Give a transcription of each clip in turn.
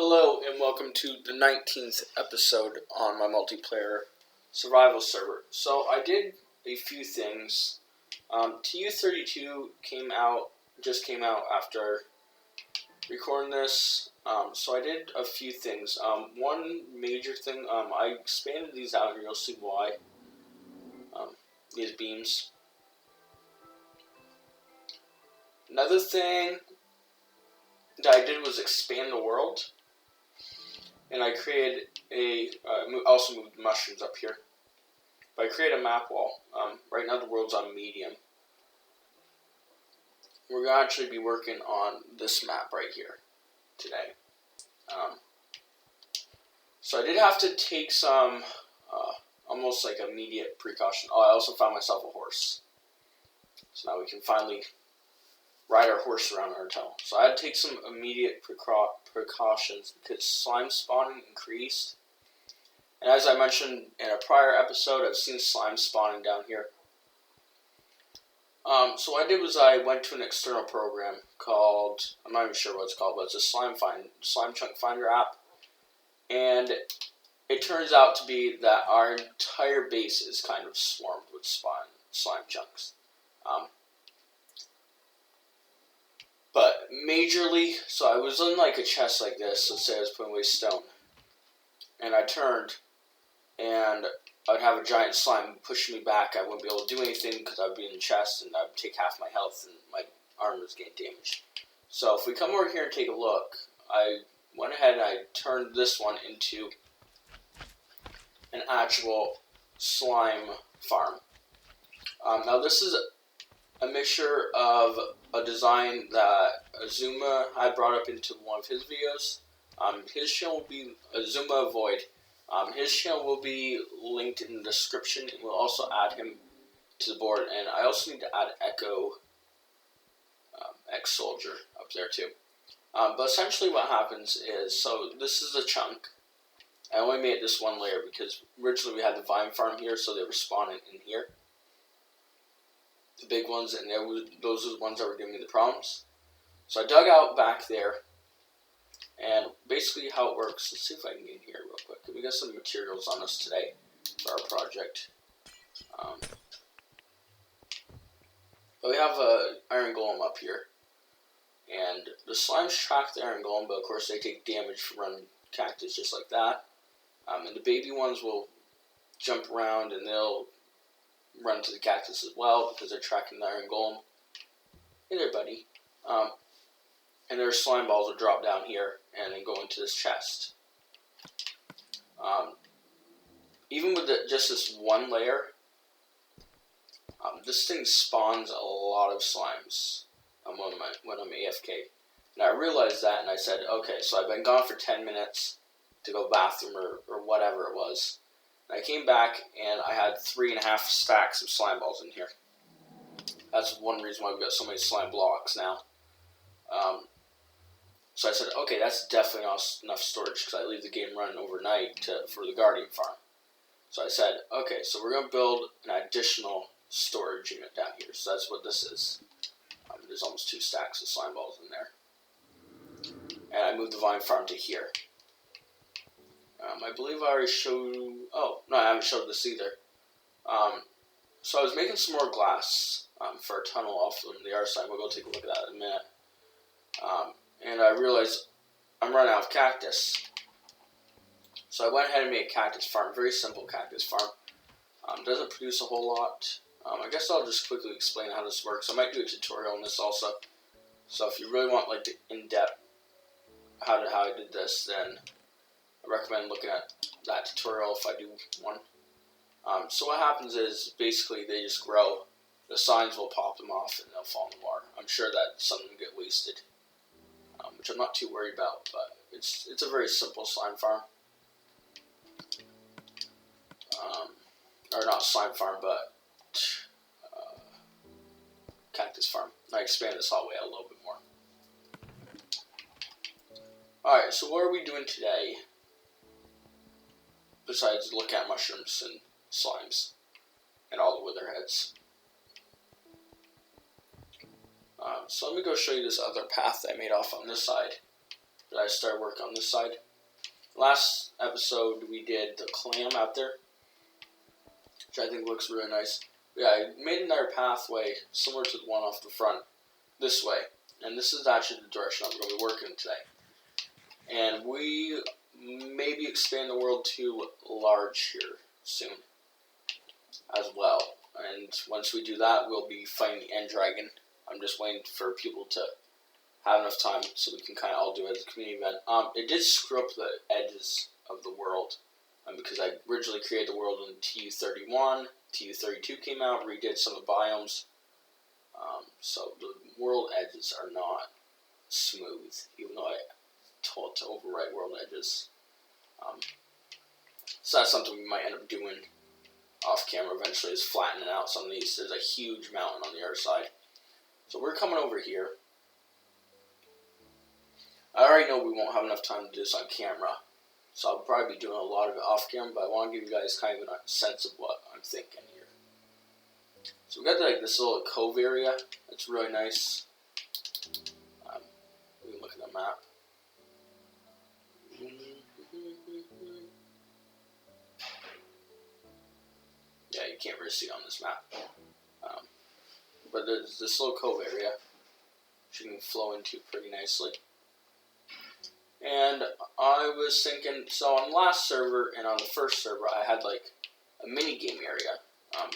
Hello and welcome to the 19th episode on my multiplayer survival server. So I did a few things. TU32 just came out after recording this. So I did a few things. One major thing, I expanded these out here. You'll see why. These beams. Another thing that I did was expand the world. And I created also moved the mushrooms up here. But I created a map wall. Right now the world's on medium. We're going to actually be working on this map right here today. So I did have to take some almost like immediate precaution. Oh, I also found myself a horse. So now we can finally ride our horse around our tunnel. So I had to take some immediate precautions because slime spawning increased. And as I mentioned in a prior episode, I've seen slime spawning down here. So what I did was I went to an external program called, I'm not even sure what it's called, but it's a slime chunk finder app. And it turns out to be that our entire base is kind of swarmed with slime chunks. But majorly, so I was in like a chest like this, let's say I was putting away stone. And I turned, and I'd have a giant slime pushing me back. I wouldn't be able to do anything because I'd be in the chest, and I'd take half my health, and my arm was getting damaged. So if we come over here and take a look, I went ahead and I turned this one into an actual slime farm. Now this is a mixture of a design that Azuma had brought up into one of his videos. His channel will be Azuma Void. His channel will be linked in the description, and we'll also add him to the board. And I also need to add Echo X Soldier up there too. But essentially what happens is, so this is a chunk. I only made this one layer because originally we had the vine farm here, so they were spawning in here. The big ones, and those are the ones that were giving me the problems. So I dug out back there, and basically how it works, let's see if I can get in here real quick. We got some materials on us today for our project. But we have an iron golem up here, and the slimes track the iron golem, but of course they take damage from running cactus just like that. And the baby ones will jump around, and they'll run to the cactus as well because they're tracking the iron golem. Hey there, buddy. And their slime balls will drop down here and then go into this chest. Even with just this one layer, this thing spawns a lot of slimes when I'm AFK. And I realized that, and I said, okay, so I've been gone for 10 minutes to go bathroom or whatever it was. I came back and I had 3.5 stacks of slime balls in here. That's one reason why we've got so many slime blocks now. So I said, okay, that's definitely not enough storage because I leave the game running overnight for the guardian farm. So I said, okay, so we're going to build an additional storage unit down here. So that's what this is. There's almost 2 stacks of slime balls in there. And I moved the vine farm to here. I believe I already showed... Oh, no, I haven't showed this either. So I was making some more glass for a tunnel off on the other side. We'll go take a look at that in a minute. And I realized I'm running out of cactus. So I went ahead and made a cactus farm. Very simple cactus farm. Doesn't produce a whole lot. I guess I'll just quickly explain how this works. I might do a tutorial on this also. So if you really want like the in-depth how I did this, then I recommend looking at that tutorial if I do one. So what happens is, basically they just grow, the signs will pop them off, and they'll fall in the water. I'm sure that some of them get wasted, which I'm not too worried about, but it's a very simple slime farm. Or not slime farm, but cactus farm. I expand this hallway out a little bit more. Alright, so what are we doing today? Besides look at mushrooms and slimes and all the witherheads. So let me go show you this other path that I made off on this side. that I started working on this side. Last episode we did the clam out there, which I think looks really nice. Yeah, I made another pathway similar to the one off the front this way, and this is actually the direction I'm going to be working today. And we maybe expand the world to large here soon as well. And once we do that, we'll be fighting the end dragon. I'm just waiting for people to have enough time so we can kind of all do it as a community event. It did screw up the edges of the world because I originally created the world in TU31. TU32 came out, redid some of the biomes. So the world edges are not smooth, even though I told to overwrite world edges. So that's something we might end up doing off camera eventually, is flattening out some of these. There's a huge mountain on the other side. So we're coming over here. I already know we won't have enough time to do this on camera, so I'll probably be doing a lot of it off camera, but I want to give you guys kind of a sense of what I'm thinking here. So we got like this little cove area. It's really nice. We can look at the map. Yeah, you can't really see it on this map. But there's this little cove area, which you can flow into pretty nicely. And I was thinking, so on the last server and on the first server, I had like a mini game area.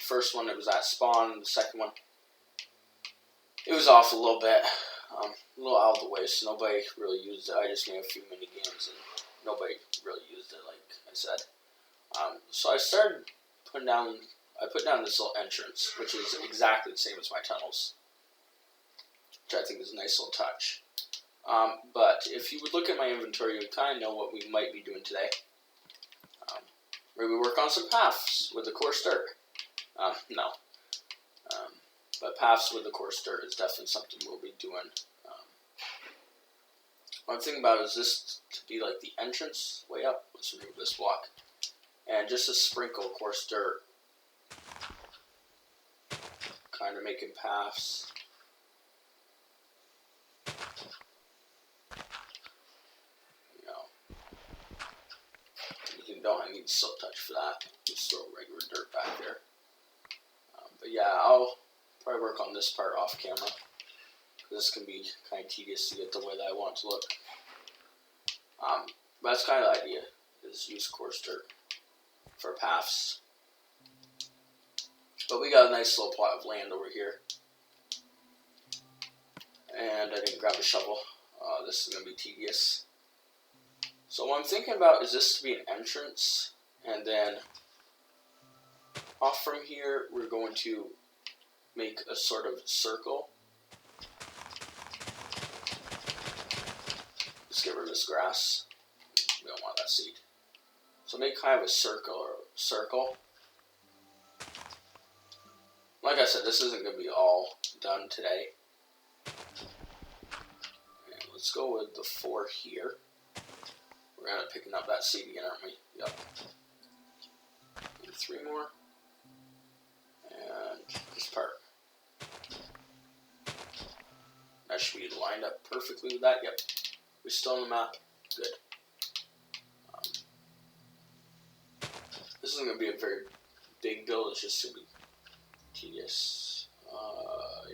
First one, it was at spawn. The second one, it was off a little bit, a little out of the way, so nobody really used it. I just made a few mini games, and nobody really used it, like I said. So I started putting down. I put down this little entrance, which is exactly the same as my tunnels, which I think is a nice little touch. But if you would look at my inventory, you would kind of know what we might be doing today. Maybe we work on some paths with the coarse dirt. No. But paths with the coarse dirt is definitely something we'll be doing. What I'm thinking about is this to be like the entrance way up. Let's remove this block. And just a sprinkle coarse dirt. Kind of making paths. I need silk touch for that. Just throw regular dirt back there. But yeah, I'll probably work on this part off camera. This can be kind of tedious to get the way that I want it to look. But that's kind of the idea, is use coarse dirt for paths. But we got a nice little plot of land over here. And I didn't grab a shovel. This is going to be tedious. So what I'm thinking about is this to be an entrance, and then off from here we're going to make a sort of circle. Just get rid of this grass. We don't want that seed. So make kind of a circle. Like I said, this isn't going to be all done today. And let's go with the 4 here. We're going to picking up that seed again, aren't we? Yep. Need 3 more. And this part. That should be lined up perfectly with that. Yep. We're still on the map. Good. This isn't going to be a very big build. It's just going to be tedious.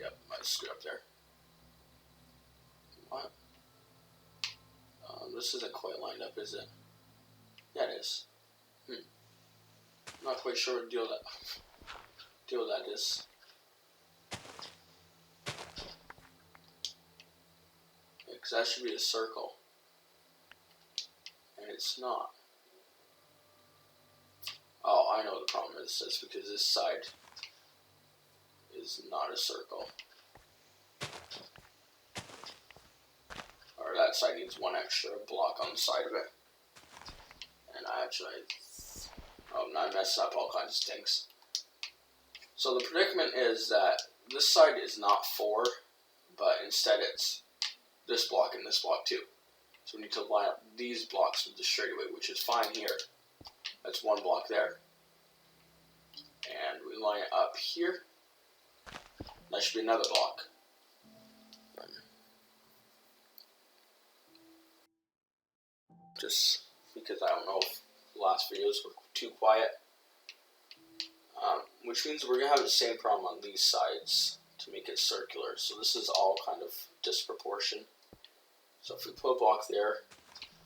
Yep. I screwed up there. What? This isn't quite lined up, is it? Yeah, it is. Not quite sure what deal that is. Because that should be a circle. And it's not. Oh, I know what the problem is. That's because this side is not a circle. Or that side needs 1 extra block on the side of it. And I actually... Oh, now I messed up all kinds of things. So the predicament is that this side is not 4, but instead it's this block and this block too. So we need to line up these blocks with the straightaway, which is fine here. That's 1 block there. And we line it up here. That should be another block. just because I don't know if the last videos were too quiet. Which means we're going to have the same problem on these sides to make it circular. So this is all kind of disproportion. So if we put a block there,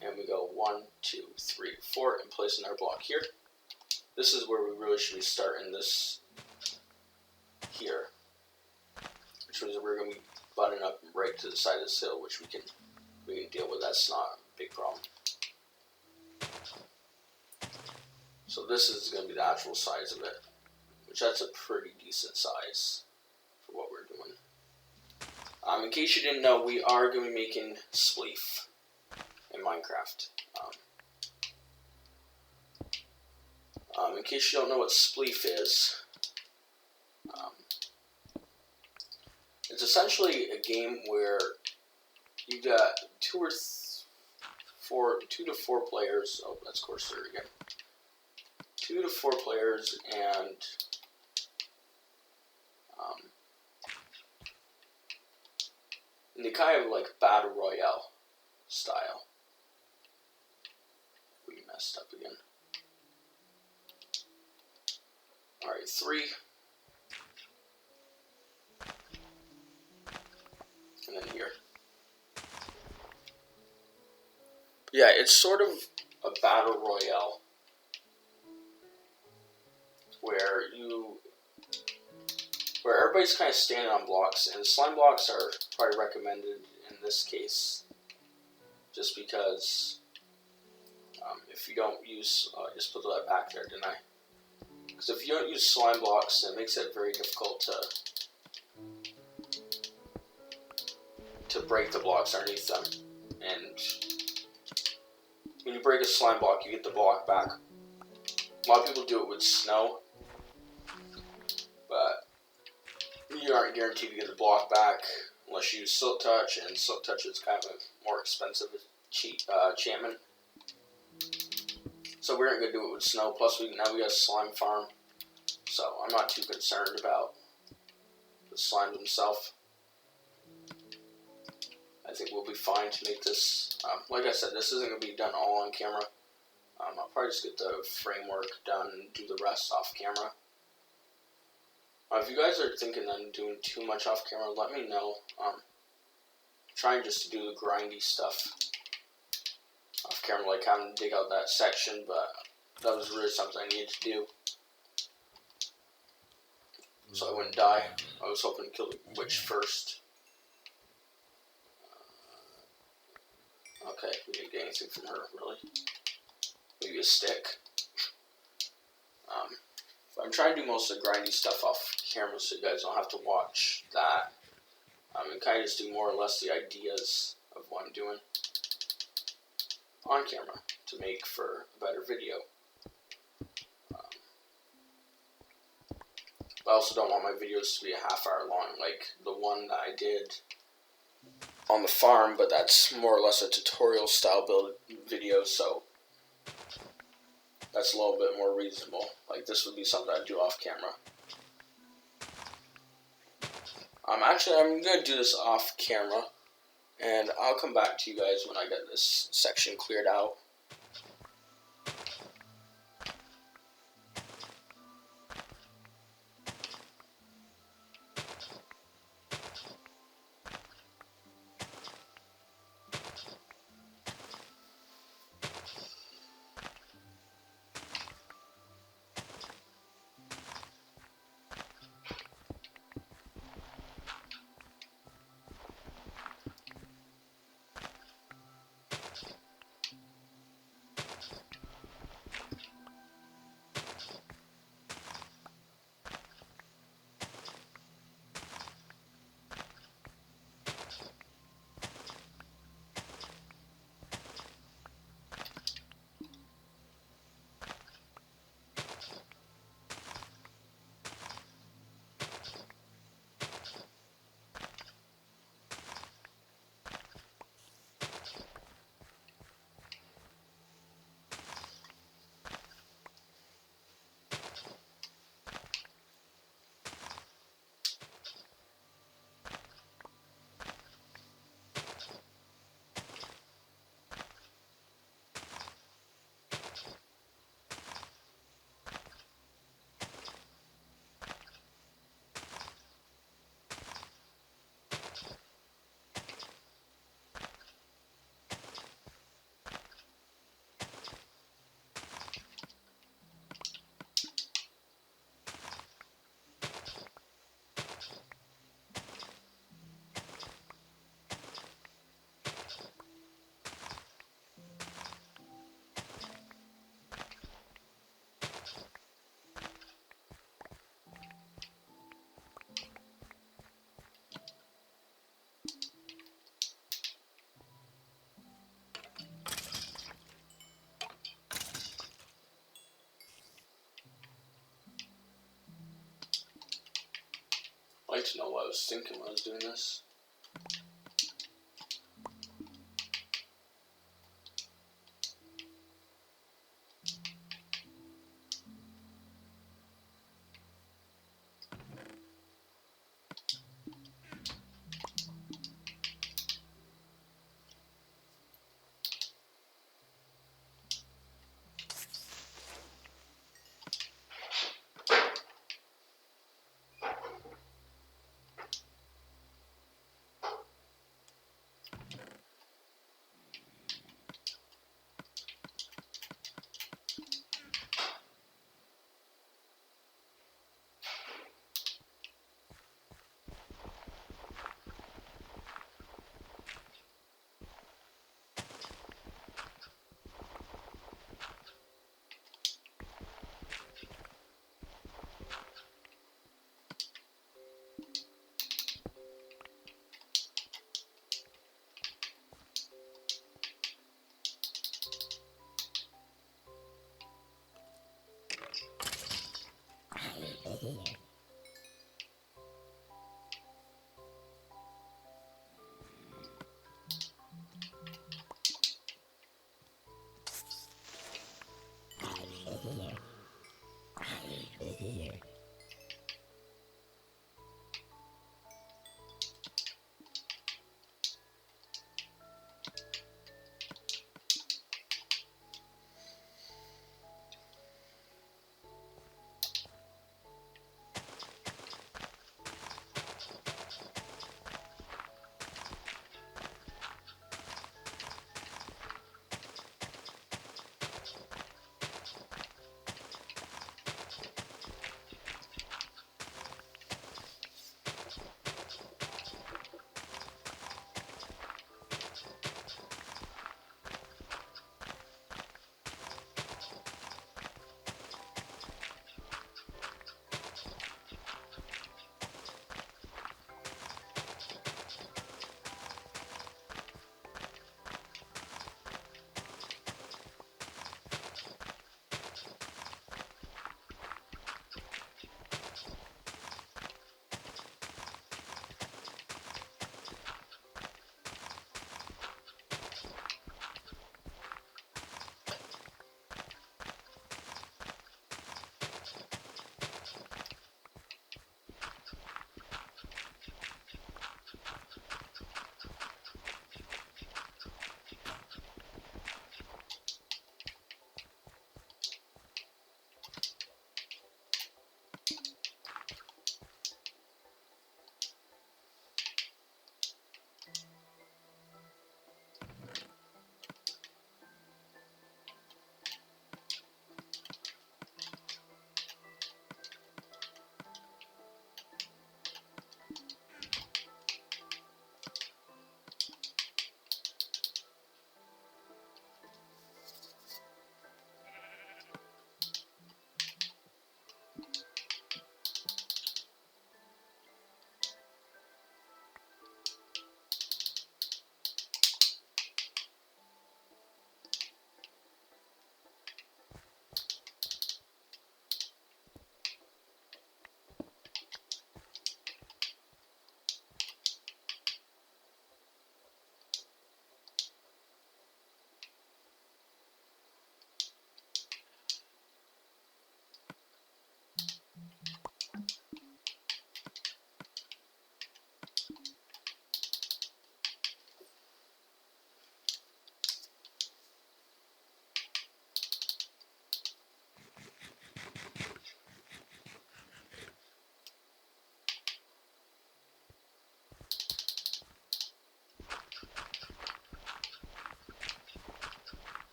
and we go 1, 2, 3, 4, and place another block here, this is where we really should be starting this here. Which means we're going to be buttoning up right to the side of this hill, which we can deal with. That's not a big problem. So this is going to be the actual size of it, which that's a pretty decent size for what we're doing. In case you didn't know, we are going to be making Spleef in Minecraft. In case you don't know what Spleef is, it's essentially a game where you got 2 to 4 players. Oh, that's Corsair again. 2 to 4 players, and they kind of like battle royale style. We messed up again. Alright, 3. And then here. Yeah, it's sort of a battle royale where everybody's kind of standing on blocks, and slime blocks are probably recommended in this case, just because if you don't use, I just put that back there, didn't I? Because if you don't use slime blocks, it makes it very difficult to break the blocks underneath them. And when you break a slime block, you get the block back. A lot of people do it with snow, but you aren't guaranteed to get the block back unless you use Silk Touch, and Silk Touch is kind of a more expensive enchantment. So we aren't going to do it with snow. Plus, now we got a slime farm, so I'm not too concerned about the slime themselves. I think we'll be fine to make this. Like I said, this isn't going to be done all on camera. I'll probably just get the framework done and do the rest off camera. If you guys are thinking I'm doing too much off camera, let me know. Trying just to do the grindy stuff off camera, like having to dig out that section, but that was really something I needed to do, so I wouldn't die. I was hoping to kill the witch first. Okay, we didn't get anything from her, really. Maybe a stick. I'm trying to do most of the grindy stuff off camera so you guys don't have to watch that. And kind of just do more or less the ideas of what I'm doing on camera to make for a better video. But I also don't want my videos to be a half-hour long, like the one that I did on the farm, but that's more or less a tutorial style build video, so that's a little bit more reasonable. Like this would be something I'd do off camera. Actually, I'm going to do this off camera, and I'll come back to you guys when I get this section cleared out. guys know what I was thinking when I was doing this.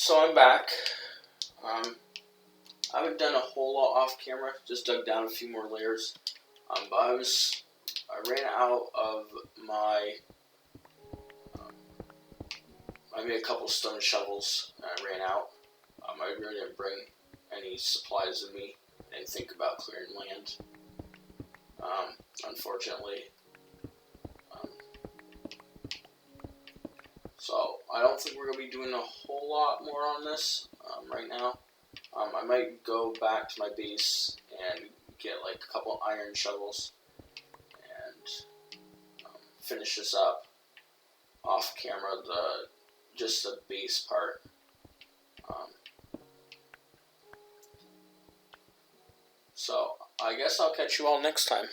So I'm back. I haven't done a whole lot off camera, just dug down a few more layers. But I ran out of my, I made a couple stone shovels and I ran out. I really didn't bring any supplies with me. I didn't think about clearing land, unfortunately. So I don't think we're going to be doing a whole lot more on this right now. I might go back to my base and get like a couple iron shovels and finish this up off camera, just the base part. So I guess I'll catch you all next time.